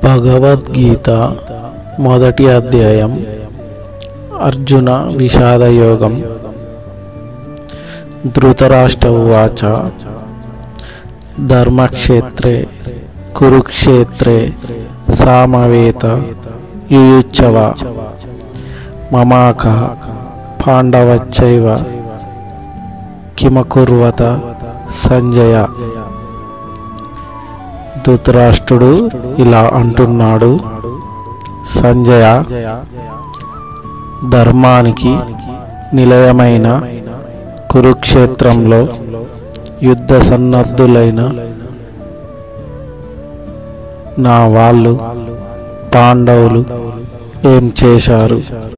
భగవద్గీత మొదటి అధ్యాయం అర్జున విషాదయోగం. ధృతరాష్ట్ర ఉవాచ ధర్మక్షేత్రే కురుక్షేత్రే సామవేత యుయుత్సవ మమాక పాండవచ్చైవ కిమకుర్వత సంజయ. ధృతరాష్ట్రుడు ఇలా అంటున్నాడు: సంజయ, ధర్మానికి నిలయమైన కురుక్షేత్రంలో యుద్ధ సన్నద్ధులైన నా వాళ్ళు పాండవులు ఏం చేశారు?